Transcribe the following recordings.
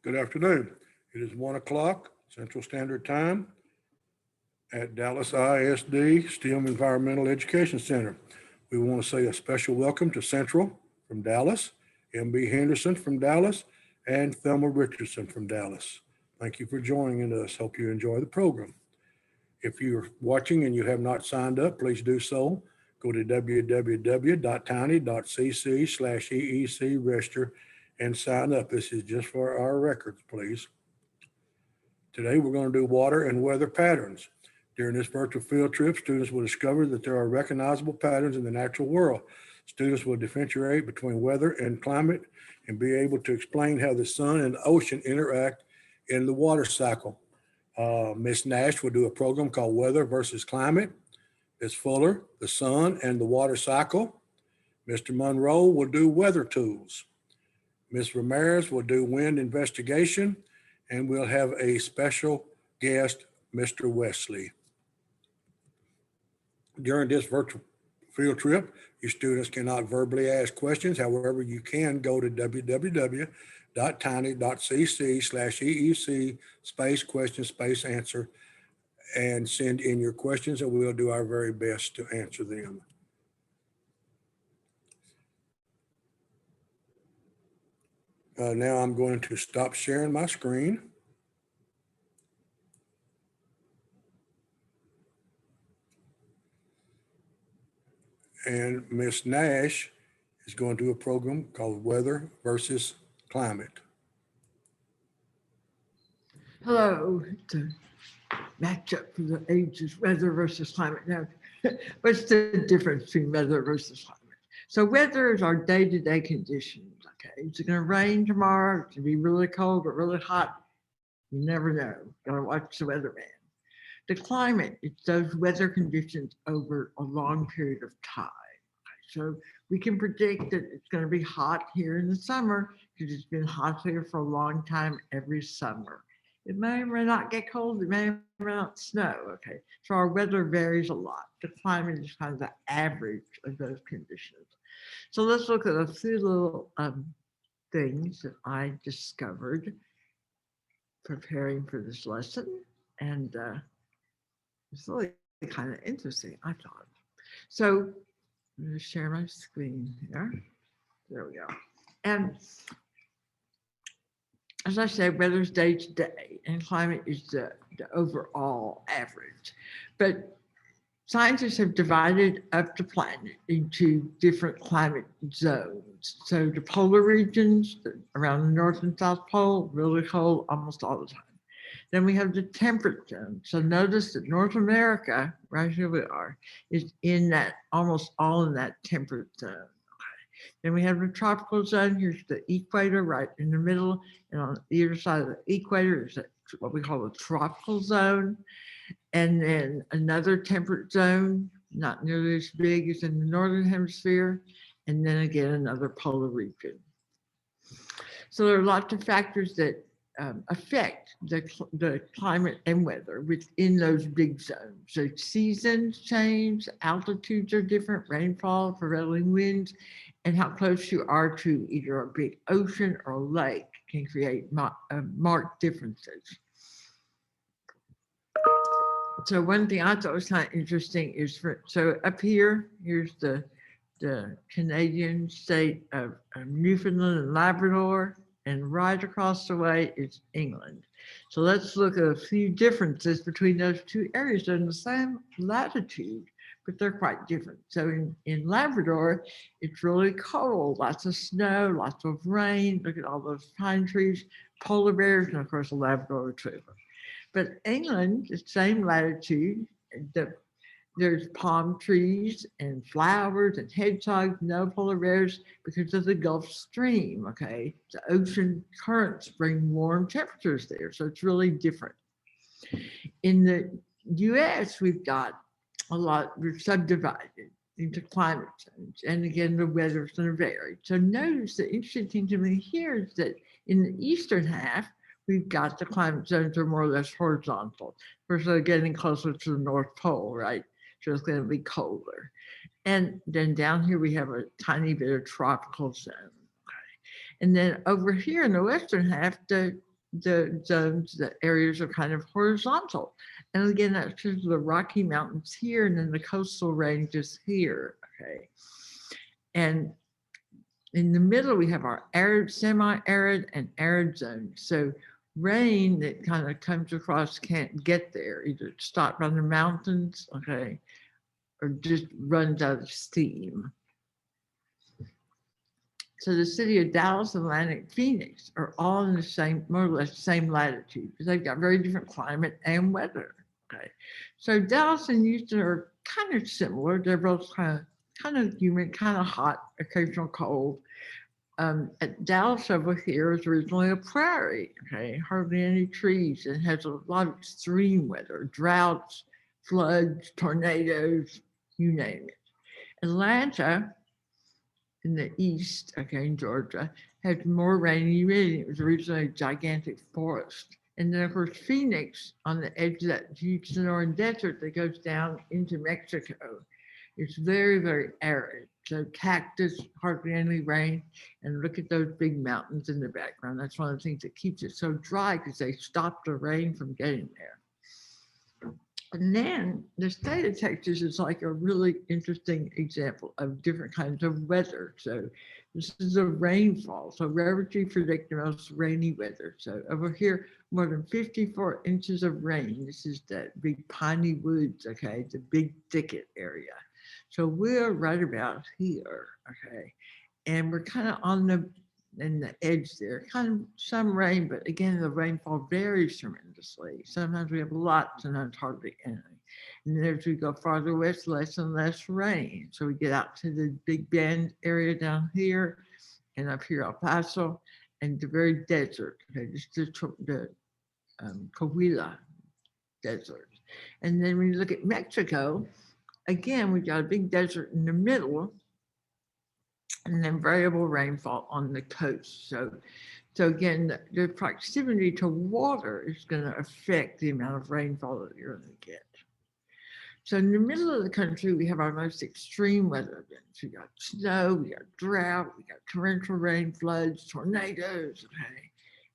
Good afternoon. It is 1 o'clock Central Standard Time at Dallas ISD STEM Environmental Education Center. We want to say a special welcome to Central from Dallas, MB Henderson from Dallas, and Thelma Richardson from Dallas. Thank you for joining us. Hope you enjoy the program. If you're watching and you have not signed up, please do so. Go to www.tiny.cc/EEC register and sign up. This is just for our records, please. Today, we're going to do water and weather patterns. During this virtual field trip, students will discover that there are recognizable patterns in the natural world. Students will differentiate between weather and climate and be able to explain how the sun and the ocean interact in the water cycle. Ms. Nash will do a program called Weather versus Climate. Ms. Fuller, the sun and the water cycle. Mr. Monroe will do weather tools. Ms. Ramirez will do wind investigation, and we'll have a special guest, Mr. Wesley. During this virtual field trip, your students cannot verbally ask questions. However, you can go to www.tiny.cc/EEC /question/answer and send in your questions, and we'll do our very best to answer them. Now I'm going to stop sharing my screen. And Ms. Nash is going to do a program called Weather versus Climate. Hello, it's a matchup for the ages, weather versus climate. Now, what's the difference between weather versus climate? So weather is our day-to-day conditions, okay? Is it gonna rain tomorrow? It's gonna be really cold or really hot? You never know. Gotta watch the weatherman. The climate, it's those weather conditions over a long period of time. Okay? So we can predict that it's gonna be hot here in the summer because it's been hot here for a long time every summer. It may or may not get cold, it may or may not snow, okay? So our weather varies a lot. The climate is kind of the average of those conditions. So let's look at a few little things that I discovered preparing for this lesson. And it's really kind of interesting, I thought. So I'm gonna share my screen here. There we go. And as I said, weather's day to day and climate is the overall average. But scientists have divided up the planet into different climate zones. So the polar regions around the North and South Pole, really cold almost all the time. Then we have the temperate zone. So notice that North America, right here we are, is in that, almost all in that temperate zone. Then we have the tropical zone. Here's the equator right in the middle. And on either side of the equator is what we call the tropical zone. And then another temperate zone, not nearly as big as in the northern hemisphere. And then again, another polar region. So there are lots of factors that affect the climate and weather within those big zones. So seasons change, altitudes are different, rainfall, prevailing winds, and how close you are to either a big ocean or a lake can create marked differences. So one thing I thought was kind of interesting is, so up here, here's the Canadian state of Newfoundland and Labrador, and right across the way is England. So let's look at a few differences between those two areas. They're in the same latitude, but they're quite different. So in Labrador, it's really cold, lots of snow, lots of rain. Look at all those pine trees, polar bears, and of course a Labrador retriever. But England, the same latitude, there's palm trees and flowers and hedgehogs, no polar bears because of the Gulf Stream, okay? The ocean currents bring warm temperatures there, so it's really different. In the US, we've got a lot, we're subdivided into climate zones, and again, the weather's gonna vary. So notice the interesting thing to me here is that in the eastern half, we've got the climate zones are more or less horizontal. We're sort of getting closer to the North Pole, right? So it's going to be colder. And then down here, we have a tiny bit of tropical zone. Okay. And then over here in the western half, the the zones, the areas are kind of horizontal. And again, that's because of the Rocky Mountains here and then the coastal ranges here, okay? And in the middle, we have our arid, semi-arid, and arid zones. So rain that kind of comes across can't get there, either it's stopped on the mountains, okay, or just runs out of steam. So the city of Dallas, Atlantic, Phoenix are all in the same, more or less same latitude, because they've got very different climate and weather. Okay, so Dallas and Houston are kind of similar. They're both kind of humid, kind of hot, occasional cold. At Dallas over here is originally a prairie. Okay, hardly any trees, and has a lot of extreme weather, droughts, floods, tornadoes, you name it. Atlanta in the east, okay, in Georgia, had more rain and humidity. It was originally a gigantic forest. And then, of course, Phoenix, on the edge of that huge Sonoran desert that goes down into Mexico, it's very, very arid. So cactus, hardly any rain. And look at those big mountains in the background. That's one of the things that keeps it so dry, because they stop the rain from getting there. And then the state of Texas is like a really interesting example of different kinds of weather. So this is a rainfall. So Rarity predict the most rainy weather. So over here, more than 54 inches of rain. This is that big piney woods, okay, the big thicket area. So we're right about here, okay. And we're kind of on the edge there, kind of some rain, but again, the rainfall varies tremendously. Sometimes we have lots, sometimes hardly any. And then as we go farther west, less and less rain. So we get out to the Big Bend area down here, and up here El Paso, and the very desert. Okay, just the Coahuila Desert. And then when you look at Mexico, again, we've got a big desert in the middle, and then variable rainfall on the coast. So again, the proximity to water is going to affect the amount of rainfall that you're going to get. So in the middle of the country, we have our most extreme weather events. We got snow, we got drought, we got torrential rain, floods, tornadoes, okay?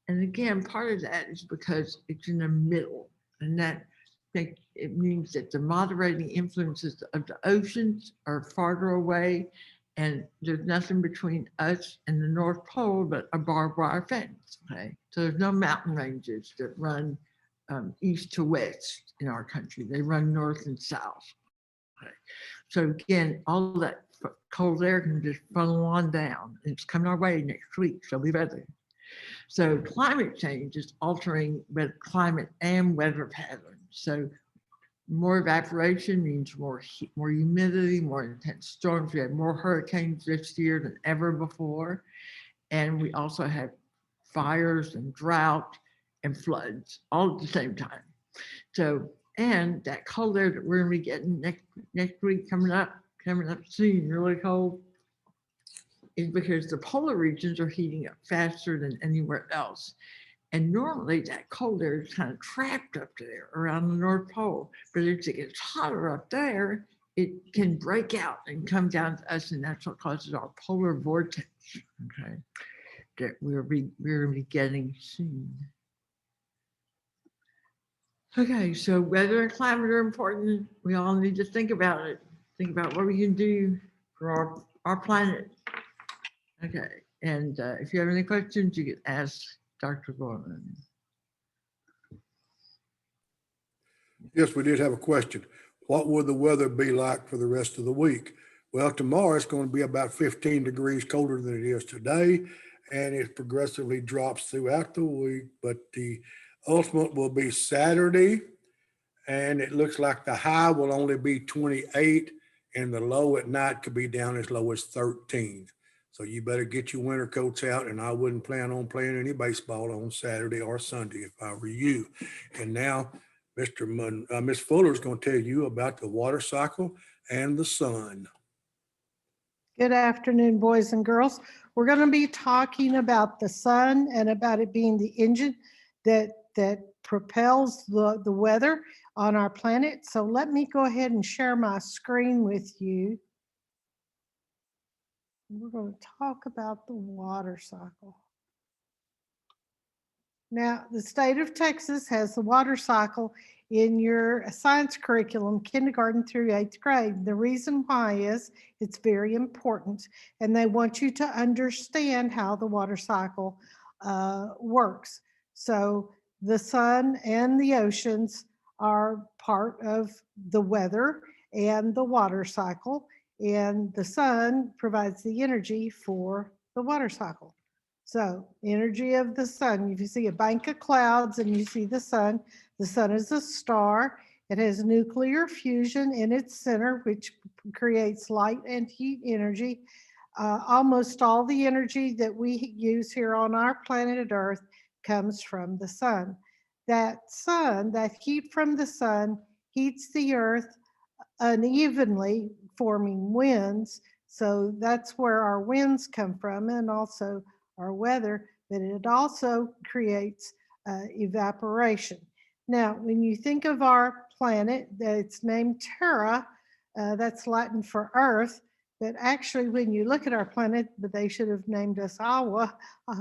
And again, part of that is because it's in the middle, and that it means that the moderating influences of the oceans are farther away, and there's nothing between us and the North Pole but a barbed wire fence, okay? So there's no mountain ranges that run east to west in our country. They run north and south. Okay. So again, all that cold air can just funnel on down. It's coming our way next week, so be ready. So climate change is altering climate and weather patterns. So more evaporation means more heat, more humidity, more intense storms. We had more hurricanes this year than ever before. And we also have fires and drought and floods all at the same time. So, and that cold air that we're gonna be getting next week coming up soon, really cold, is because the polar regions are heating up faster than anywhere else. And normally that cold air is kind of trapped up there around the North Pole. But as it gets hotter up there, it can break out and come down to us, and that's what causes our polar vortex, okay, that we're going to be getting soon. Okay, so weather and climate are important. We all need to think about it. Think about what we can do for our planet. Okay, and if you have any questions, you can ask Dr. Gorman. Yes, we did have a question. What will the weather be like for the rest of the week? Well, tomorrow it's going to be about 15 degrees colder than it is today, and it progressively drops throughout the week. But the ultimate will be Saturday, and it looks like the high will only be 28, and the low at night could be down as low as 13. So you better get your winter coats out, and I wouldn't plan on playing any baseball on Saturday or Sunday if I were you. And now Miss Fuller is going to tell you about the water cycle and the sun. Good afternoon, boys and girls. We're going to be talking about the sun and about it being the engine that propels the weather on our planet. So let me go ahead and share my screen with you. We're going to talk about the water cycle. Now, the state of Texas has the water cycle in your science curriculum, kindergarten through 8th grade. The reason why is it's very important, and they want you to understand how the water cycle works. So the sun and the oceans are part of the weather and the water cycle, and the sun provides the energy for the water cycle. So energy of the sun, if you see a bank of clouds and you see the sun is a star. It has nuclear fusion in its center, which creates light and heat energy. Almost all the energy that we use here on our planet Earth comes from the sun. That heat from the sun heats the earth unevenly, forming winds. So that's where our winds come from, and also our weather, but it also creates evaporation. Now, when you think of our planet, it's named Terra, that's Latin for Earth, but actually when you look at our planet, but they should have named us Awa,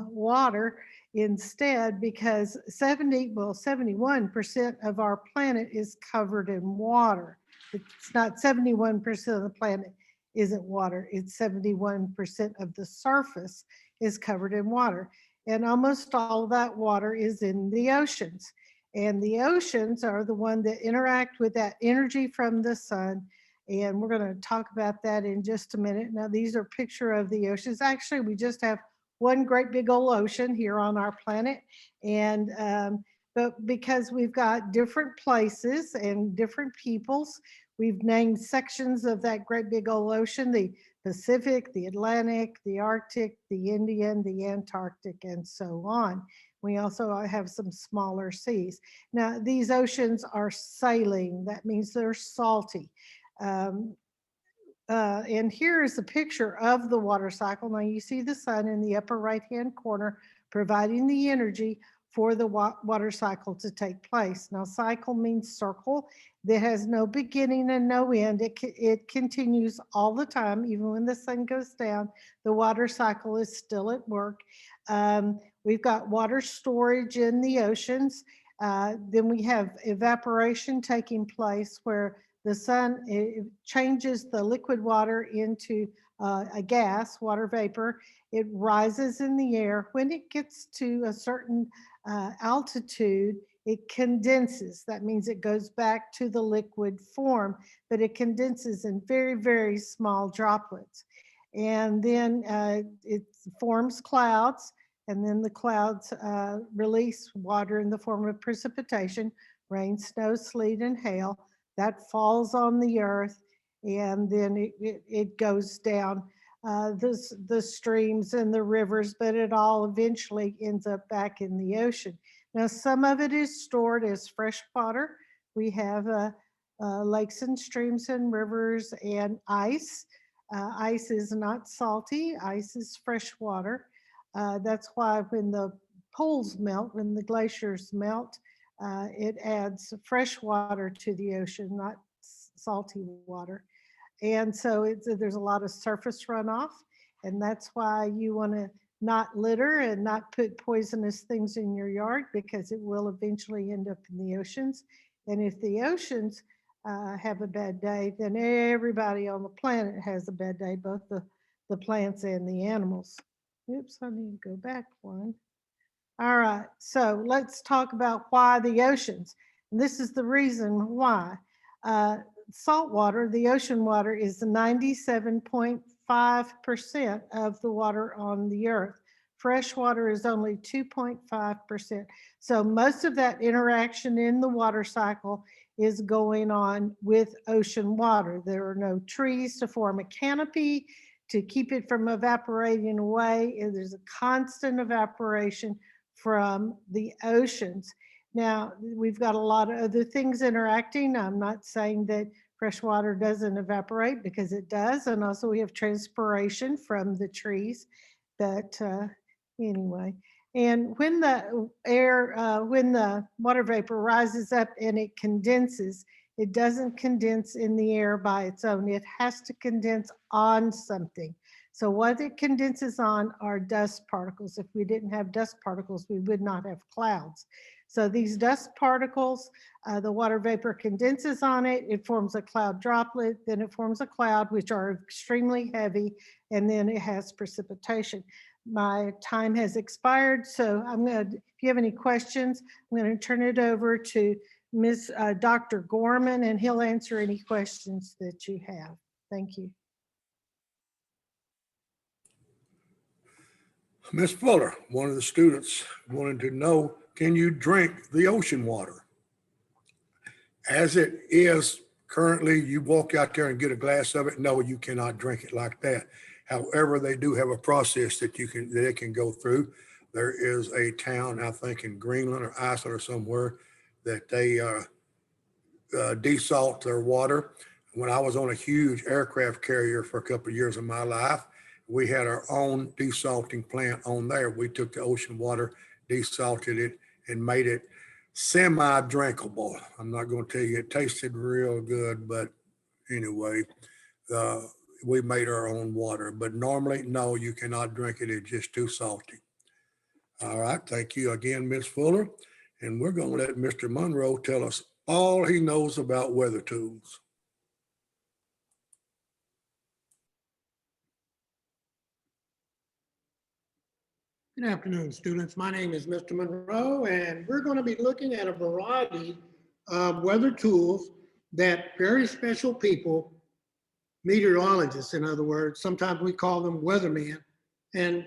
water instead, because 71% of our planet is covered in water. It's not 71% of the planet isn't water. It's 71% of the surface is covered in water. And almost all of that water is in the oceans. And the oceans are the one that interact with that energy from the sun. And we're going to talk about that in just a minute. Now, these are a picture of the oceans. Actually, we just have one great big old ocean here on our planet. And but because we've got different places and different peoples, we've named sections of that great big old ocean, the Pacific, the Atlantic, the Arctic, the Indian, the Antarctic, and so on. We also have some smaller seas. Now, these oceans are saline. That means they're salty. And here is a picture of the water cycle. Now you see the sun in the upper right-hand corner, providing the energy for the water cycle to take place. Now cycle means circle that has no beginning and no end. It continues all the time, even when the sun goes down, the water cycle is still at work. We've got water storage in the oceans. Then we have evaporation taking place where the sun changes the liquid water into a gas, water vapor. It rises in the air. When it gets to a certain altitude, it condenses. That means it goes back to the liquid form, but it condenses in very, very small droplets. And then it forms clouds, and then the clouds release water in the form of precipitation, rain, snow, sleet, and hail. That falls on the earth, and then it goes down the streams and the rivers, but it all eventually ends up back in the ocean. Now, some of it is stored as fresh water. We have lakes and streams and rivers and ice. Ice is not salty. Ice is fresh water. That's why when the poles melt, when the glaciers melt, it adds fresh water to the ocean, not salty water. And so there's a lot of surface runoff, and that's why you want to not litter and not put poisonous things in your yard, because it will eventually end up in the oceans. And if the oceans have a bad day, then everybody on the planet has a bad day, both the plants and the animals. Oops, I need to go back one. All right, so let's talk about why the oceans. And this is the reason why. Salt water, the ocean water, is 97.5% of the water on the earth. Fresh water is only 2.5%. So most of that interaction in the water cycle is going on with ocean water. There are no trees to form a canopy to keep it from evaporating away. And there's a constant evaporation from the oceans. Now, we've got a lot of other things interacting. I'm not saying that fresh water doesn't evaporate, because it does. And also we have transpiration from the trees. But anyway, and when the when the water vapor rises up and it condenses, it doesn't condense in the air by its own. It has to condense on something. So what it condenses on are dust particles. If we didn't have dust particles, we would not have clouds. So these dust particles, the water vapor condenses on it, it forms a cloud droplet, then it forms a cloud, which are extremely heavy, and then it has precipitation. My time has expired, so if you have any questions, I'm going to turn it over to Dr. Gorman, and he'll answer any questions that you have. Thank you. Miss Fuller, one of the students wanted to know, can you drink the ocean water? As it is currently, you walk out there and get a glass of it. No, you cannot drink it like that. However, they do have a process that it can go through. There is a town, I think in Greenland or Iceland or somewhere, that they desalt their water. When I was on a huge aircraft carrier for a couple of years of my life, we had our own desalting plant on there. We took the ocean water, desalted it, and made it semi-drinkable. I'm not going to tell you it tasted real good, but anyway, we made our own water. But normally, no, you cannot drink it. It's just too salty. All right. Thank you again, Ms. Fuller. And we're going to let Mr. Monroe tell us all he knows about weather tools. Good afternoon, students. My name is Mr. Monroe, and we're going to be looking at a variety of weather tools that very special people, meteorologists in other words, sometimes we call them weathermen, and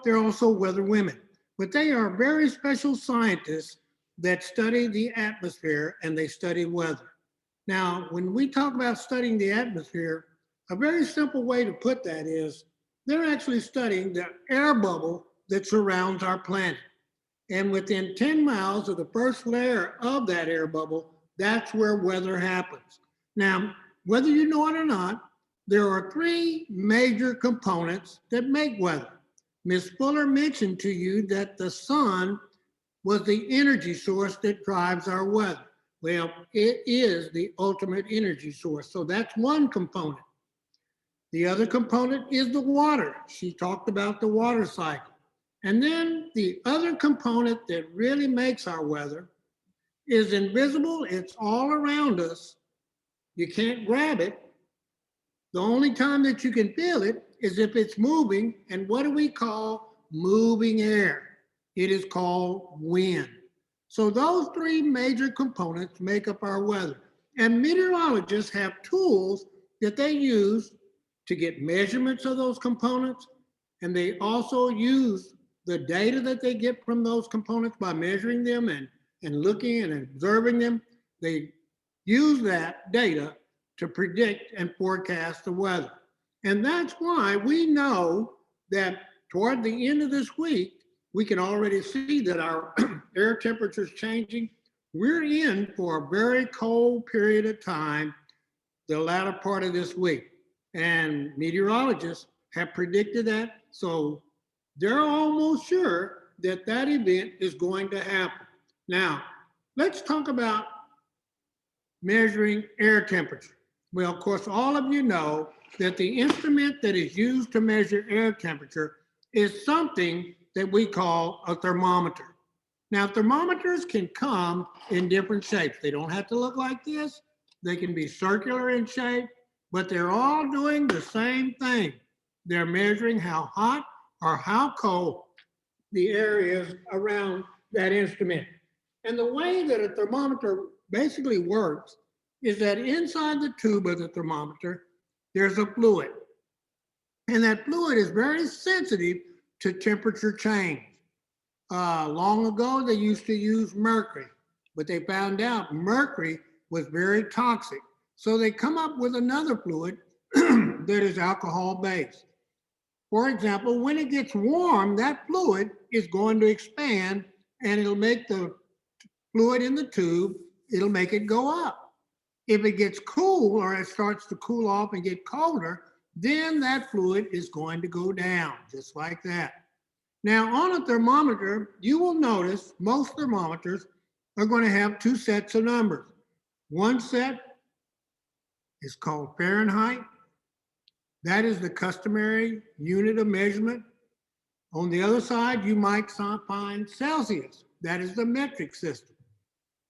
they're also weather women, but they are very special scientists that study the atmosphere and they study weather. Now, when we talk about studying the atmosphere, a very simple way to put that is they're actually studying the air bubble that surrounds our planet. And within 10 miles of the first layer of that air bubble, that's where weather happens. Now, whether you know it or not, there are three major components that make weather. Ms. Fuller mentioned to you that the sun was the energy source that drives our weather. Well, it is the ultimate energy source. So that's one component. The other component is the water. She talked about the water cycle. And then the other component that really makes our weather is invisible. It's all around us. You can't grab it. The only time that you can feel it is if it's moving. And what do we call moving air? It is called wind. So those three major components make up our weather. And meteorologists have tools that they use to get measurements of those components. And they also use the data that they get from those components by measuring them and looking and observing them. They use that data to predict and forecast the weather. And that's why we know that toward the end of this week, we can already see that our air temperature is changing. We're in for a very cold period of time, the latter part of this week. And meteorologists have predicted that. So they're almost sure that that event is going to happen. Now, let's talk about measuring air temperature. Well, of course, all of you know that the instrument that is used to measure air temperature is something that we call a thermometer. Now, thermometers can come in different shapes. They don't have to look like this. They can be circular in shape, but they're all doing the same thing. They're measuring how hot or how cold the air is around that instrument. And the way that a thermometer basically works is that inside the tube of the thermometer, there's a fluid. And that fluid is very sensitive to temperature change. Long ago, they used to use mercury, but they found out mercury was very toxic. So they come up with another fluid that is alcohol-based. For example, when it gets warm, that fluid is going to expand and it'll make the fluid in the tube, it'll make it go up. If it gets cool or it starts to cool off and get colder, then that fluid is going to go down, just like that. Now, on a thermometer, you will notice most thermometers are going to have two sets of numbers. One set is called Fahrenheit, That is the customary unit of measurement. On the other side, you might find Celsius. That is the metric system.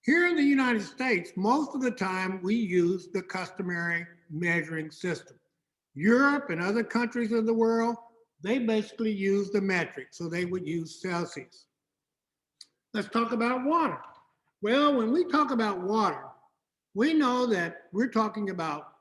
Here in the United States, most of the time we use the customary measuring system. Europe and other countries of the world, they basically use the metric, so they would use Celsius. Let's talk about water. Well, when we talk about water, we know that we're talking about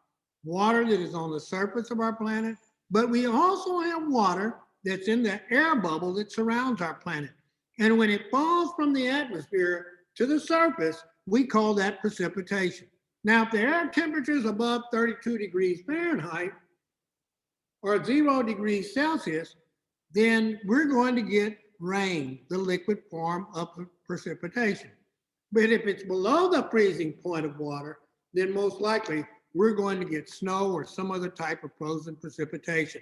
water that is on the surface of our planet, but we also have water that's in the air bubble that surrounds our planet. And when it falls from the atmosphere to the surface, we call that precipitation. Now, if the air temperature is above 32 degrees Fahrenheit or 0 degrees Celsius, then we're going to get rain, the liquid form of precipitation. But if it's below the freezing point of water, then most likely we're going to get snow or some other type of frozen precipitation.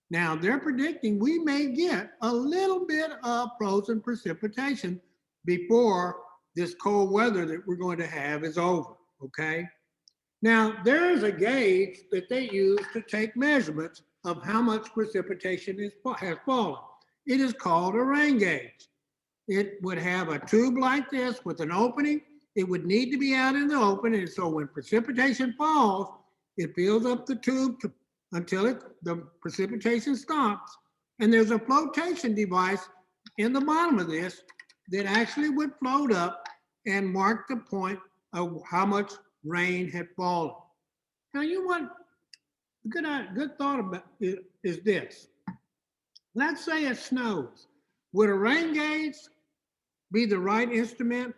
Now, they're predicting we may get a little bit of frozen precipitation before this cold weather that we're going to have is over, okay? Now, there's a gauge that they use to take measurements of how much precipitation has fallen. It is called a rain gauge. It would have a tube like this with an opening. It would need to be out in the open, and so when precipitation falls, it fills up the tube until the precipitation stops. And there's a flotation device in the bottom of this that actually would float up and mark the point of how much rain had fallen. Now, you want a good thought about it is this. Let's say it snows. Would a rain gauge be the right instrument?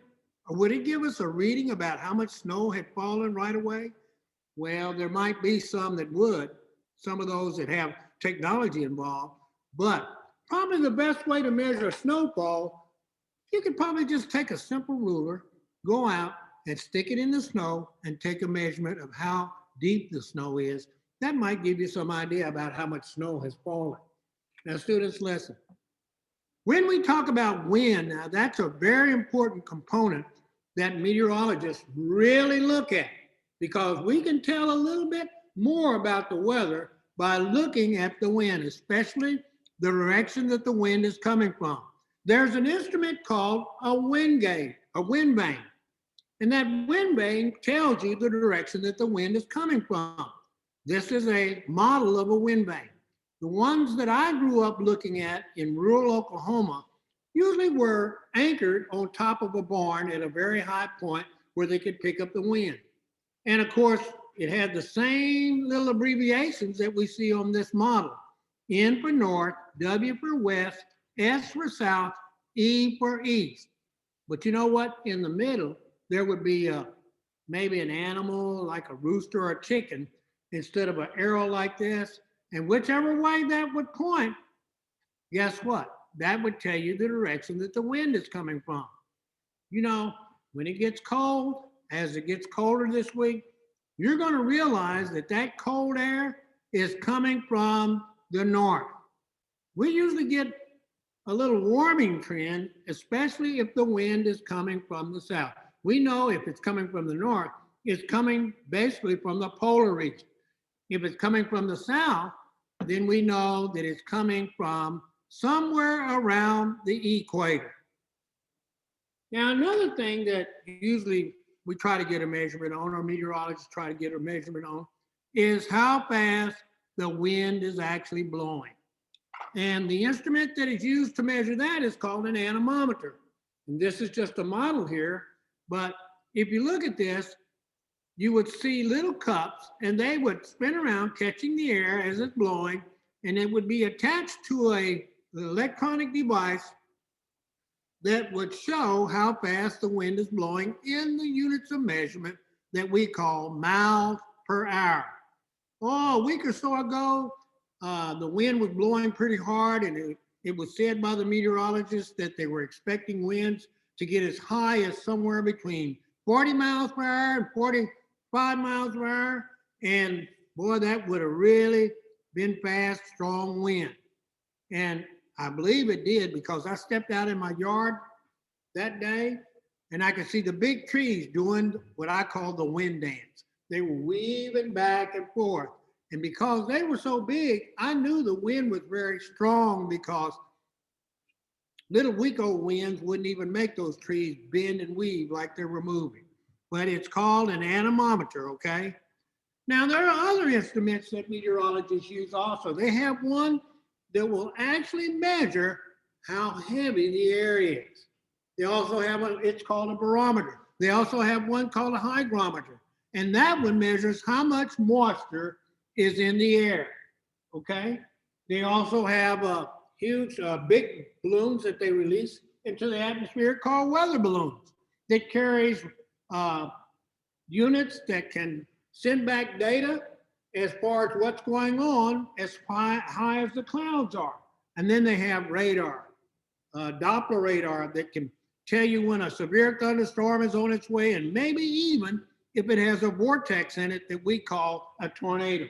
Or would it give us a reading about how much snow had fallen right away? Well, there might be some that would, some of those that have technology involved, but probably the best way to measure a snowfall, you could probably just take a simple ruler, go out and stick it in the snow and take a measurement of how deep the snow is. That might give you some idea about how much snow has fallen. Now, students, listen. When we talk about wind, now that's a very important component that meteorologists really look at, because we can tell a little bit more about the weather by looking at the wind, especially the direction that the wind is coming from. There's an instrument called a wind gauge, a wind vane. And that wind vane tells you the direction that the wind is coming from. This is a model of a wind vane. The ones that I grew up looking at in rural Oklahoma usually were anchored on top of a barn at a very high point where they could pick up the wind. And of course, it had the same little abbreviations that we see on this model. N for north, W for west, S for south, E for east. But you know what? In the middle, there would be maybe an animal like a rooster or a chicken instead of an arrow like this. And whichever way that would point, guess what? That would tell you the direction that the wind is coming from. You know, when it gets cold, as it gets colder this week, you're going to realize that that cold air is coming from the north. We usually get a little warming trend, especially if the wind is coming from the south. We know if it's coming from the north, it's coming basically from the polar region. If it's coming from the south, then we know that it's coming from somewhere around the equator. Now, another thing that usually we try to get a measurement on, or meteorologists try to get a measurement on, is how fast the wind is actually blowing. And the instrument that is used to measure that is called an anemometer. And this is just a model here, but if you look at this, you would see little cups and they would spin around catching the air as it's blowing, and it would be attached to an electronic device that would show how fast the wind is blowing in the units of measurement that we call miles per hour. Oh, a week or so ago, the wind was blowing pretty hard, and it was said by the meteorologists that they were expecting winds to get as high as somewhere between 40 miles per hour and 45 miles per hour. And boy, that would have really been fast, strong wind. And I believe it did, because I stepped out in my yard that day and I could see the big trees doing what I call the wind dance. They were weaving back and forth. And because they were so big, I knew the wind was very strong because little weak old winds wouldn't even make those trees bend and weave like they were moving. But it's called an anemometer, okay? Now, there are other instruments that meteorologists use also. They have one that will actually measure how heavy the air is. They also have it's called a barometer. They also have one called a hygrometer. And that one measures how much moisture is in the air, okay? They also have huge, big balloons that they release into the atmosphere called weather balloons that carries units that can send back data as far as what's going on as high as the clouds are. And then they have radar, Doppler radar that can tell you when a severe thunderstorm is on its way, and maybe even if it has a vortex in it that we call a tornado.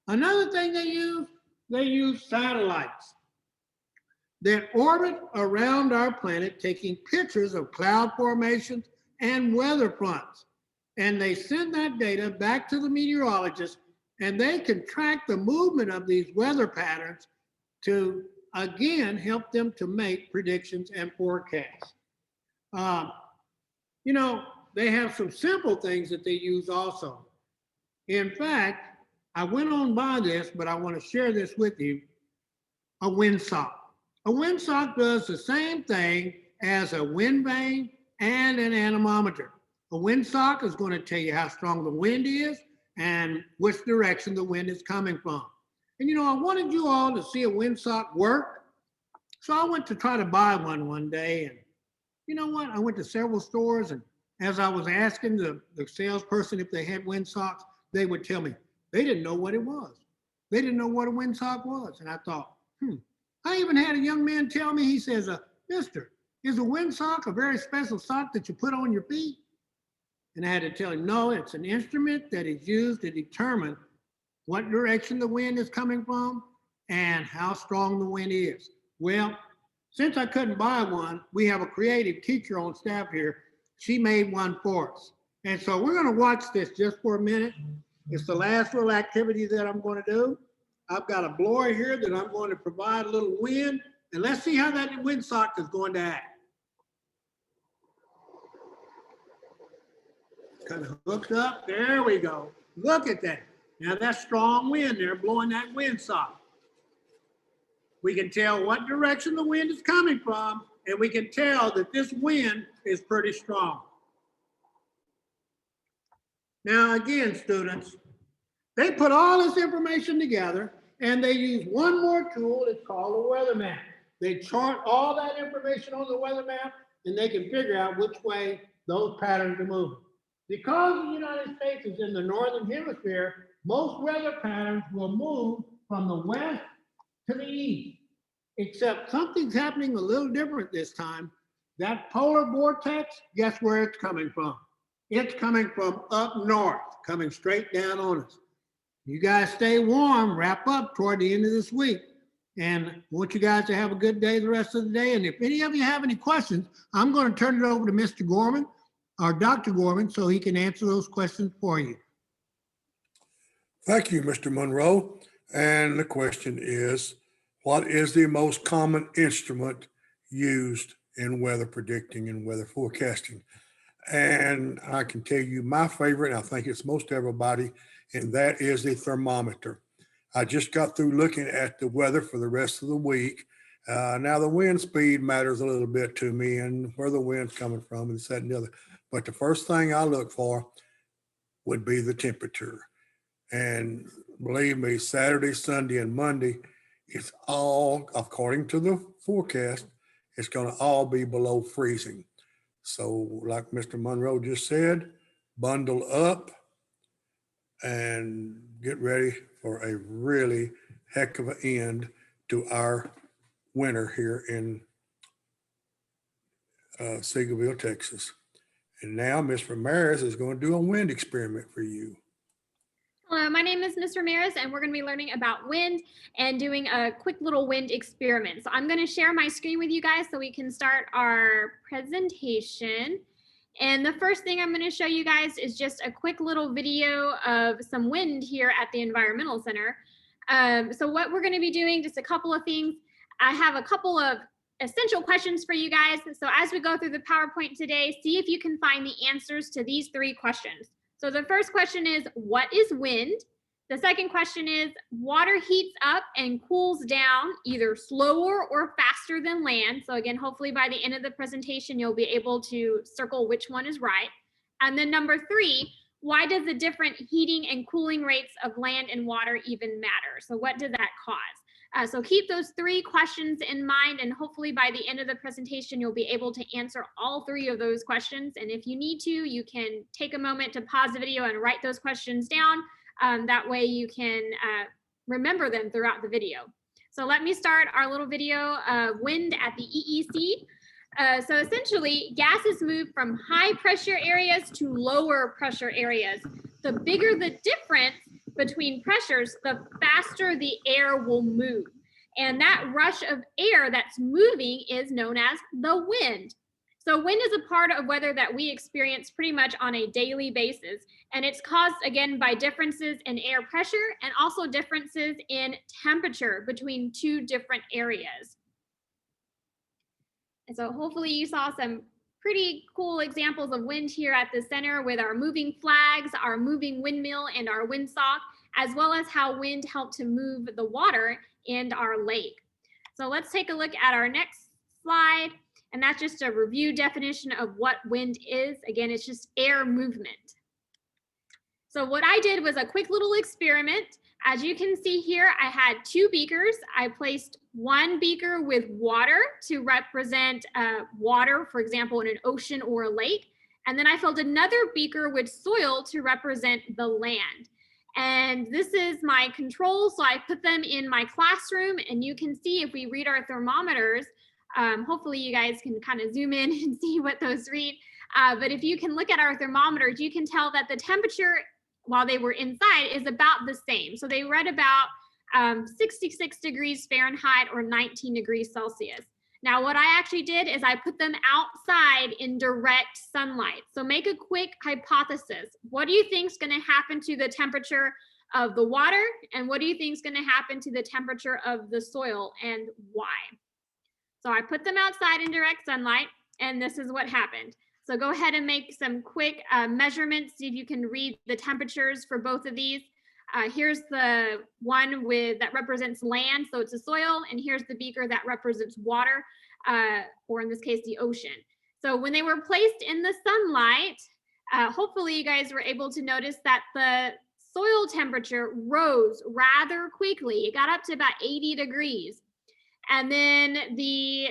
Another thing they use satellites that orbit around our planet, taking pictures of cloud formations and weather fronts. And they send that data back to the meteorologist, and they can track the movement of these weather patterns to, again, help them to make predictions and forecasts. You know, they have some simple things that they use also. In fact, I went on by this, but I want to share this with you, a windsock. A windsock does the same thing as a wind vane and an anemometer. A windsock is going to tell you how strong the wind is and which direction the wind is coming from. And you know, I wanted you all to see a windsock work. So I went to try to buy one day, and you know what? I went to several stores, and as I was asking the salesperson if they had windsocks, they would tell me they didn't know what it was. They didn't know what a windsock was. And I thought, I even had a young man tell me, he says, mister, is a windsock a very special sock that you put on your feet? And I had to tell him, no, it's an instrument that is used to determine what direction the wind is coming from and how strong the wind is. Well, since I couldn't buy one, we have a creative teacher on staff here. She made one for us. And so we're going to watch this just for a minute. It's the last little activity that I'm going to do. I've got a blower here that I'm going to provide a little wind, and let's see how that windsock is going to act. Kind of hooked up. There we go. Look at that. Now that's strong wind there blowing that windsock. We can tell what direction the wind is coming from, and we can tell that this wind is pretty strong. Now again, students, they put all this information together, and they use one more tool. It's called a weather map. They chart all that information on the weather map, and they can figure out which way those patterns are moving. Because the United States is in the northern hemisphere, most weather patterns will move from the west to the east. Except something's happening a little different this time. That polar vortex, guess where it's coming from? It's coming from up north, coming straight down on us. You guys stay warm, wrap up toward the end of this week. And I want you guys to have a good day the rest of the day. And if any of you have any questions, I'm going to turn it over to Mr. Gorman, or Dr. Gorman, so he can answer those questions for you. Thank you, Mr. Monroe. And the question is, what is the most common instrument used in weather predicting and weather forecasting? And I can tell you my favorite, and I think it's most everybody, and that is the thermometer. I just got through looking at the weather for the rest of the week. Now the wind speed matters a little bit to me and where the wind's coming from and this, that, and the other. But the first thing I look for would be the temperature. And believe me, Saturday, Sunday, and Monday, it's all, according to the forecast, it's going to all be below freezing. So like Mr. Monroe just said, bundle up and get ready for a really heck of an end to our winter here in Seagoville, Texas. And now Ms. Ramirez is going to do a wind experiment for you. Hello, my name is Ms. Ramirez, and we're going to be learning about wind and doing a quick little wind experiment. So I'm going to share my screen with you guys so we can start our presentation. And the first thing I'm going to show you guys is just a quick little video of some wind here at the Environmental Center. So what we're going to be doing, just a couple of things. I have a couple of essential questions for you guys. So as we go through the PowerPoint today, see if you can find the answers to these 3 questions. So the first question is, what is wind? The second question is, water heats up and cools down either slower or faster than land. So again, hopefully by the end of the presentation, you'll be able to circle which one is right. And then number 3, why does the different heating and cooling rates of land and water even matter? So what does that cause? So keep those 3 questions in mind, and hopefully by the end of the presentation, you'll be able to answer all 3 of those questions. And if you need to, you can take a moment to pause the video and write those questions down. That way you can remember them throughout the video. So let me start our little video, wind at the EEC. So essentially, gases move from high pressure areas to lower pressure areas. The bigger the difference between pressures, the faster the air will move. And that rush of air that's moving is known as the wind. So wind is a part of weather that we experience pretty much on a daily basis. And it's caused, again, by differences in air pressure and also differences in temperature between 2 different areas. And so hopefully you saw some pretty cool examples of wind here at the center with our moving flags, our moving windmill, and our windsock, as well as how wind helped to move the water in our lake. So let's take a look at our next slide. And that's just a review definition of what wind is. Again, it's just air movement. So what I did was a quick little experiment. As you can see here, I had 2 beakers. I placed 1 beaker with water to represent water, for example, in an ocean or a lake. And then I filled another beaker with soil to represent the land. And this is my control. So I put them in my classroom, and you can see if we read our thermometers, hopefully you guys can kind of zoom in and see what those read. But if you can look at our thermometers, you can tell that the temperature while they were inside is about the same. So they read about 66 degrees Fahrenheit or 19 degrees Celsius. Now what I actually did is I put them outside in direct sunlight. So make a quick hypothesis. What do you think is going to happen to the temperature of the water? And what do you think is going to happen to the temperature of the soil, and why? So I put them outside in direct sunlight, and this is what happened. So go ahead and make some quick measurements, see if you can read the temperatures for both of these. Here's the one that represents land, so it's a soil, and here's the beaker that represents water, or in this case, the ocean. So when they were placed in the sunlight, hopefully you guys were able to notice that the soil temperature rose rather quickly. It got up to about 80 degrees. And then the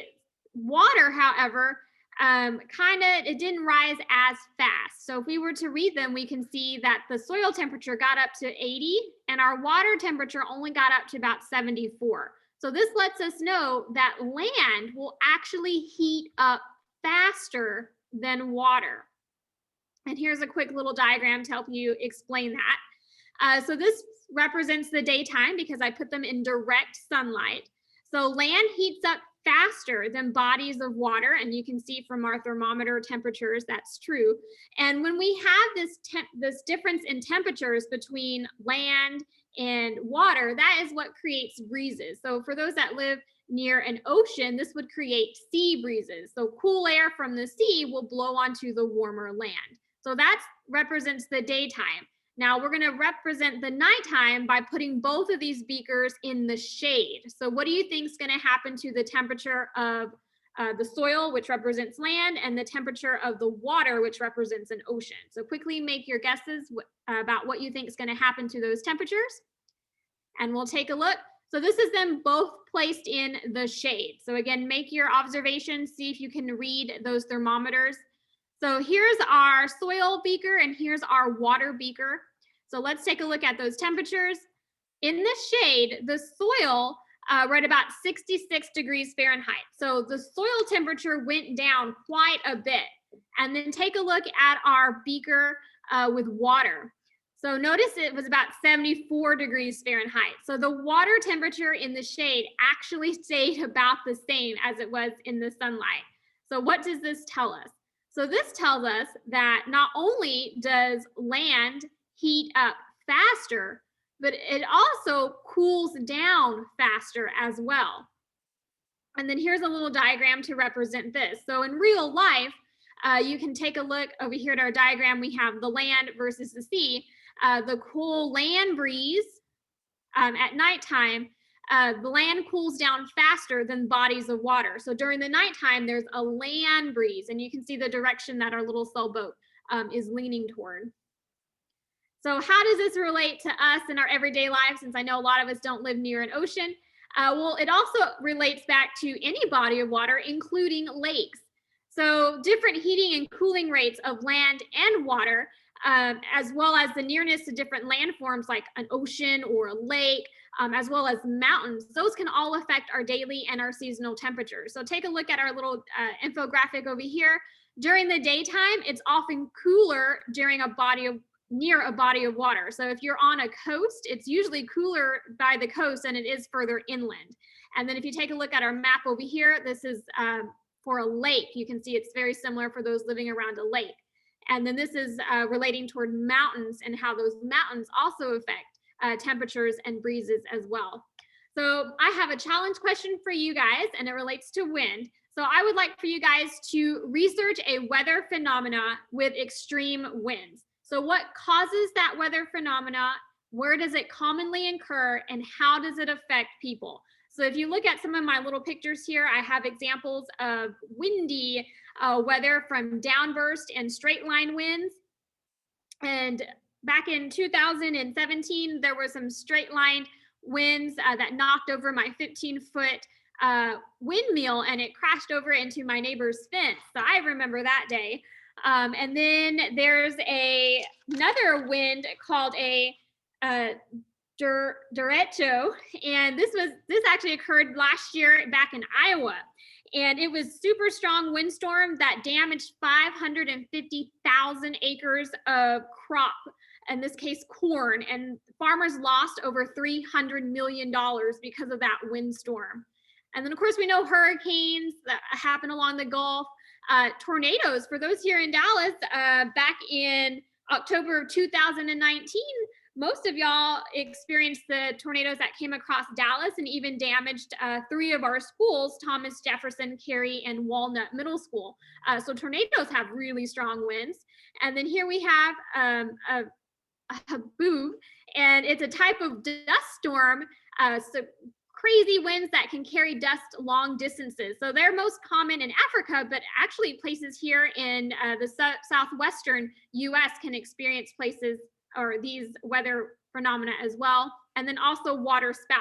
water, however, it didn't rise as fast. So if we were to read them, we can see that the soil temperature got up to 80 and our water temperature only got up to about 74. So this lets us know that land will actually heat up faster than water. And here's a quick little diagram to help you explain that. So this represents the daytime because I put them in direct sunlight. So land heats up faster than bodies of water, and you can see from our thermometer temperatures that's true. And when we have this difference in temperatures between land and water, that is what creates breezes. So for those that live near an ocean, this would create sea breezes. So cool air from the sea will blow onto the warmer land. So that represents the daytime. Now we're going to represent the nighttime by putting both of these beakers in the shade. So what do you think is going to happen to the temperature of the soil, which represents land, and the temperature of the water, which represents an ocean? So quickly make your guesses about what you think is going to happen to those temperatures. And we'll take a look. So this is them both placed in the shade. So again, make your observations, see if you can read those thermometers. So here's our soil beaker and here's our water beaker. So let's take a look at those temperatures. In the shade, the soil read about 66 degrees Fahrenheit. So the soil temperature went down quite a bit. And then take a look at our beaker with water. So notice it was about 74 degrees Fahrenheit. So the water temperature in the shade actually stayed about the same as it was in the sunlight. So what does this tell us? So this tells us that not only does land heat up faster, but it also cools down faster as well. And then here's a little diagram to represent this. So in real life, you can take a look over here at our diagram. We have the land versus the sea. The cool land breeze at nighttime, the land cools down faster than bodies of water. So during the nighttime, there's a land breeze, and you can see the direction that our little sailboat is leaning toward. So how does this relate to us in our everyday life, since I know a lot of us don't live near an ocean? Well, it also relates back to any body of water, including lakes. So different heating and cooling rates of land and water, as well as the nearness to different landforms like an ocean or a lake, as well as mountains, those can all affect our daily and our seasonal temperatures. So take a look at our little infographic over here. During the daytime, it's often cooler during near a body of water. So if you're on a coast, it's usually cooler by the coast than it is further inland. And then if you take a look at our map over here, this is for a lake. You can see it's very similar for those living around a lake. And then this is relating toward mountains and how those mountains also affect temperatures and breezes as well. So I have a challenge question for you guys, and it relates to wind. So I would like for you guys to research a weather phenomena with extreme winds. So what causes that weather phenomena? Where does it commonly occur, and how does it affect people? So if you look at some of my little pictures here, I have examples of windy weather from downburst and straight line winds. And back in 2017, there were some straight line winds that knocked over my 15-foot windmill, and it crashed over into my neighbor's fence. So I remember that day. And then there's another wind called a derecho, and this actually occurred last year back in Iowa, and it was super strong windstorm that damaged 550,000 acres of crop, in this case corn, and farmers lost over $300 million because of that windstorm. And then of course we know hurricanes that happen along the Gulf, tornadoes. For those here in Dallas, back in October of 2019, most of y'all experienced the tornadoes that came across Dallas and even damaged 3 of our schools, Thomas Jefferson, Cary, and Walnut Middle School. So tornadoes have really strong winds. And then here we have a haboob, and it's a type of dust storm, so crazy winds that can carry dust long distances. So they're most common in Africa, but actually places here in the southwestern US can experience places or these weather phenomena as well. And then also water spouts.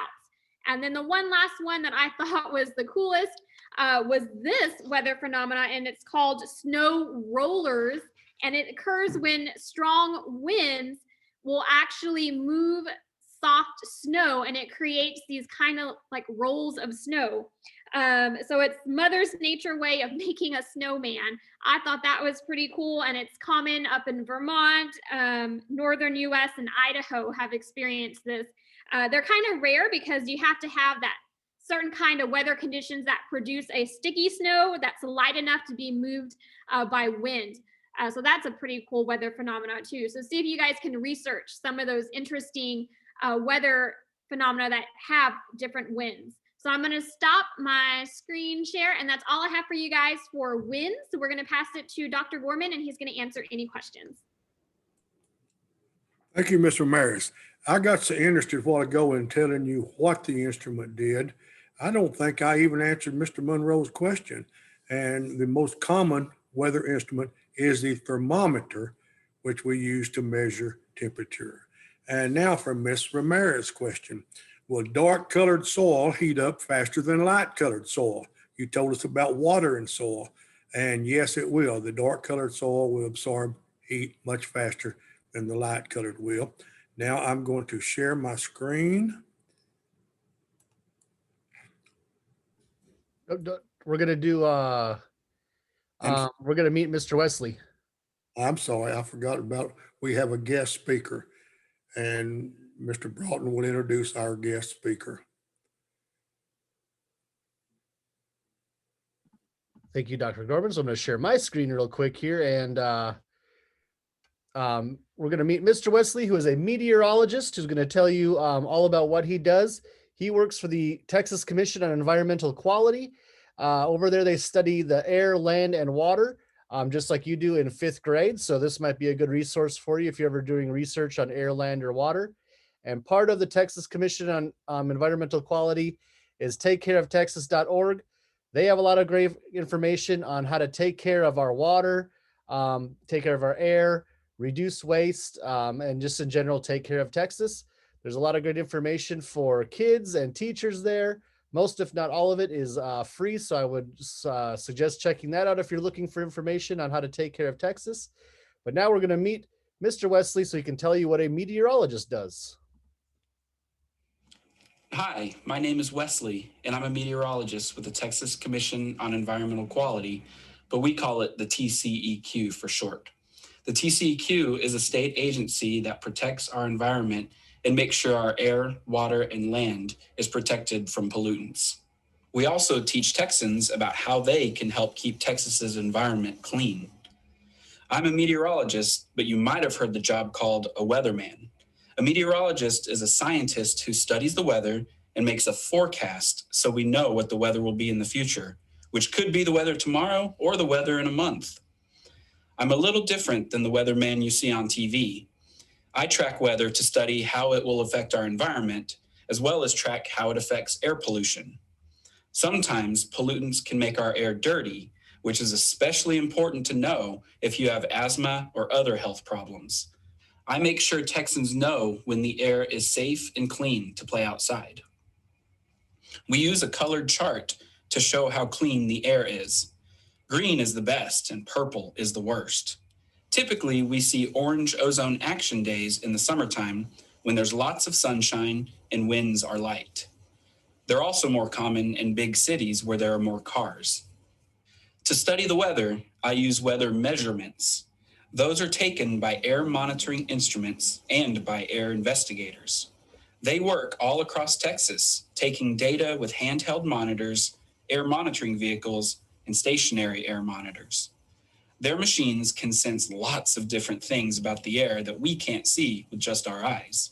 And then the one last one that I thought was the coolest was this weather phenomena, and it's called snow rollers. And it occurs when strong winds will actually move soft snow, and it creates these kind of like rolls of snow. So it's Mother's Nature way of making a snowman. I thought that was pretty cool, and it's common up in Vermont, northern US, and Idaho have experienced this. They're kind of rare because you have to have that certain kind of weather conditions that produce a sticky snow that's light enough to be moved by wind. So that's a pretty cool weather phenomena too. So see if you guys can research some of those interesting weather phenomena that have different winds. So I'm going to stop my screen share, and that's all I have for you guys for winds. So we're going to pass it to Dr. Gorman, and he's going to answer any questions. Thank you, Mr. Maris. I got so interested a while ago in telling you what the instrument did. I don't think I even answered Mr. Monroe's question. And the most common weather instrument is the thermometer, which we use to measure temperature. And now for Ms. Ramirez's question. Will dark colored soil heat up faster than light colored soil? You told us about water and soil. And yes, it will. The dark colored soil will absorb heat much faster than the light colored will. Now I'm going to share my screen. We're going to do, we're going to meet Mr. Wesley. I'm sorry, I forgot about, we have a guest speaker, and Mr. Broughton will introduce our guest speaker. Thank you, Dr. Gorman. So I'm going to share my screen real quick here, and we're going to meet Mr. Wesley, who is a meteorologist, who's going to tell you all about what he does. He works for the Texas Commission on Environmental Quality. Over there, they study the air, land, and water, just like you do in 5th grade. So this might be a good resource for you if you're ever doing research on air, land, or water. And part of the Texas Commission on Environmental Quality is takecareoftexas.org. They have a lot of great information on how to take care of our water, take care of our air, reduce waste, and just in general, take care of Texas. There's a lot of great information for kids and teachers there. Most, if not all of it, is free. So I would suggest checking that out if you're looking for information on how to take care of Texas. But now we're going to meet Mr. Wesley so he can tell you what a meteorologist does. Hi, my name is Wesley, and I'm a meteorologist with the Texas Commission on Environmental Quality, but we call it the TCEQ for short. The TCEQ is a state agency that protects our environment and makes sure our air, water, and land is protected from pollutants. We also teach Texans about how they can help keep Texas's environment clean. I'm a meteorologist, but you might have heard the job called a weatherman. A meteorologist is a scientist who studies the weather and makes a forecast so we know what the weather will be in the future, which could be the weather tomorrow or the weather in a month. I'm a little different than the weatherman you see on TV. I track weather to study how it will affect our environment, as well as track how it affects air pollution. Sometimes pollutants can make our air dirty, which is especially important to know if you have asthma or other health problems. I make sure Texans know when the air is safe and clean to play outside. We use a colored chart to show how clean the air is. Green is the best and purple is the worst. Typically, we see orange ozone action days in the summertime when there's lots of sunshine and winds are light. They're also more common in big cities where there are more cars. To study the weather, I use weather measurements. Those are taken by air monitoring instruments and by air investigators. They work all across Texas, taking data with handheld monitors, air monitoring vehicles, and stationary air monitors. Their machines can sense lots of different things about the air that we can't see with just our eyes.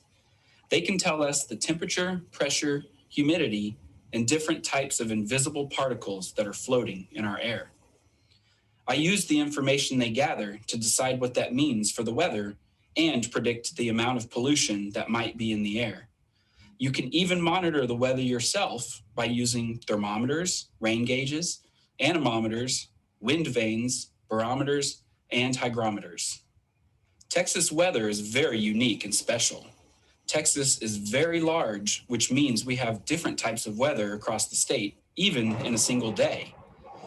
They can tell us the temperature, pressure, humidity, and different types of invisible particles that are floating in our air. I use the information they gather to decide what that means for the weather and predict the amount of pollution that might be in the air. You can even monitor the weather yourself by using thermometers, rain gauges, anemometers, wind vanes, barometers, and hygrometers. Texas weather is very unique and special. Texas is very large, which means we have different types of weather across the state, even in a single day.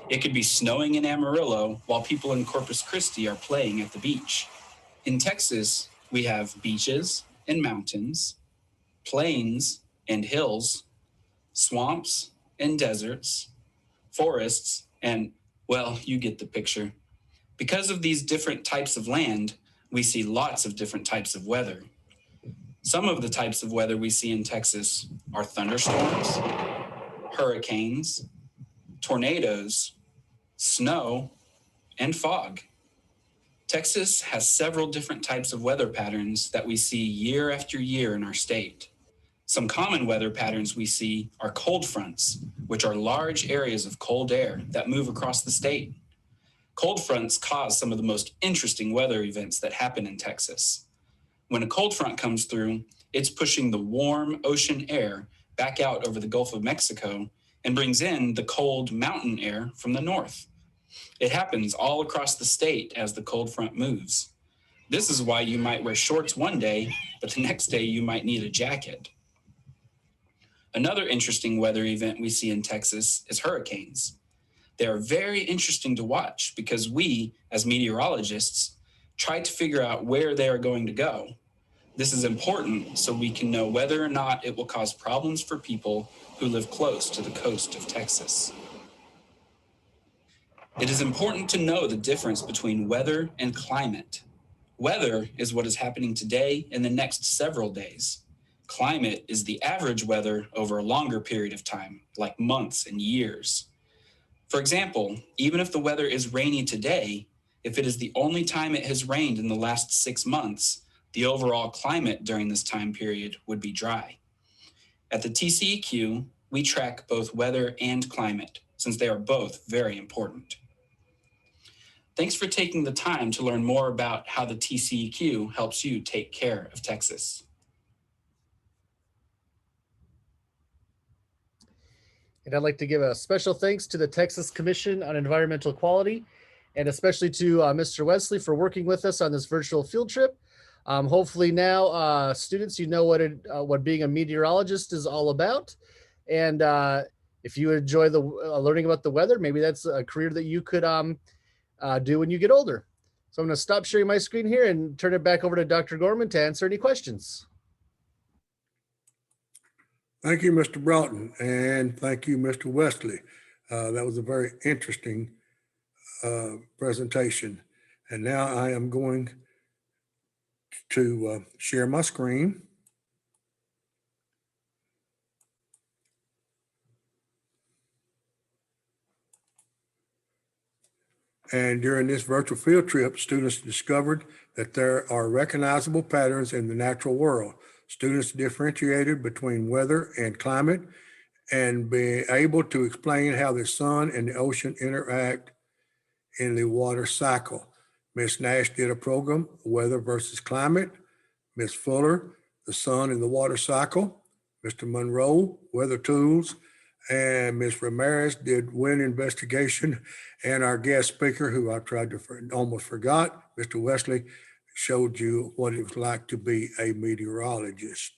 It could be snowing in Amarillo while people in Corpus Christi are playing at the beach. In Texas, we have beaches and mountains, plains and hills, swamps and deserts, forests, and, well, you get the picture. Because of these different types of land, we see lots of different types of weather. Some of the types of weather we see in Texas are thunderstorms, hurricanes, tornadoes, snow, and fog. Texas has several different types of weather patterns that we see year after year in our state. Some common weather patterns we see are cold fronts, which are large areas of cold air that move across the state. Cold fronts cause some of the most interesting weather events that happen in Texas. When a cold front comes through, it's pushing the warm ocean air back out over the Gulf of Mexico and brings in the cold mountain air from the north. It happens all across the state as the cold front moves. This is why you might wear shorts one day, but the next day you might need a jacket. Another interesting weather event we see in Texas is hurricanes. They are very interesting to watch because we, as meteorologists, try to figure out where they are going to go. This is important so we can know whether or not it will cause problems for people who live close to the coast of Texas. It is important to know the difference between weather and climate. Weather is what is happening today and the next several days. Climate is the average weather over a longer period of time, like months and years. For example, even if the weather is rainy today, if it is the only time it has rained in the last 6 months, the overall climate during this time period would be dry. At the TCEQ, we track both weather and climate, since they are both very important. Thanks for taking the time to learn more about how the TCEQ helps you take care of Texas. And I'd like to give a special thanks to the Texas Commission on Environmental Quality, and especially to Mr. Wesley for working with us on this virtual field trip. Hopefully now, students, you know what being a meteorologist is all about. And if you enjoy the learning about the weather, maybe that's a career that you could do when you get older. So I'm going to stop sharing my screen here and turn it back over to Dr. Gorman to answer any questions. Thank you, Mr. Broughton, and thank you, Mr. Wesley. That was a very interesting presentation. And now I am going to share my screen. And during this virtual field trip, students discovered that there are recognizable patterns in the natural world. Students differentiated between weather and climate and be able to explain how the sun and the ocean interact in the water cycle. Ms. Nash did a program, Weather versus Climate. Ms. Fuller, the sun and the water cycle. Mr. Monroe, weather tools. And Ms. Ramirez did wind investigation. And our guest speaker, who I tried to almost forgot, Mr. Wesley, showed you what it was like to be a meteorologist.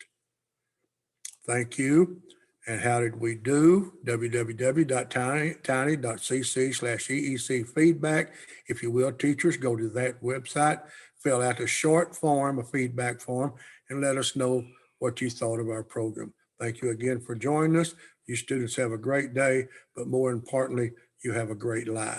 Thank you. And how did we do? www.tiny.cc/EEC feedback. If you will, teachers, go to that website, fill out a short form, a feedback form, and let us know what you thought of our program. Thank you again for joining us. You students have a great day, but more importantly, you have a great life.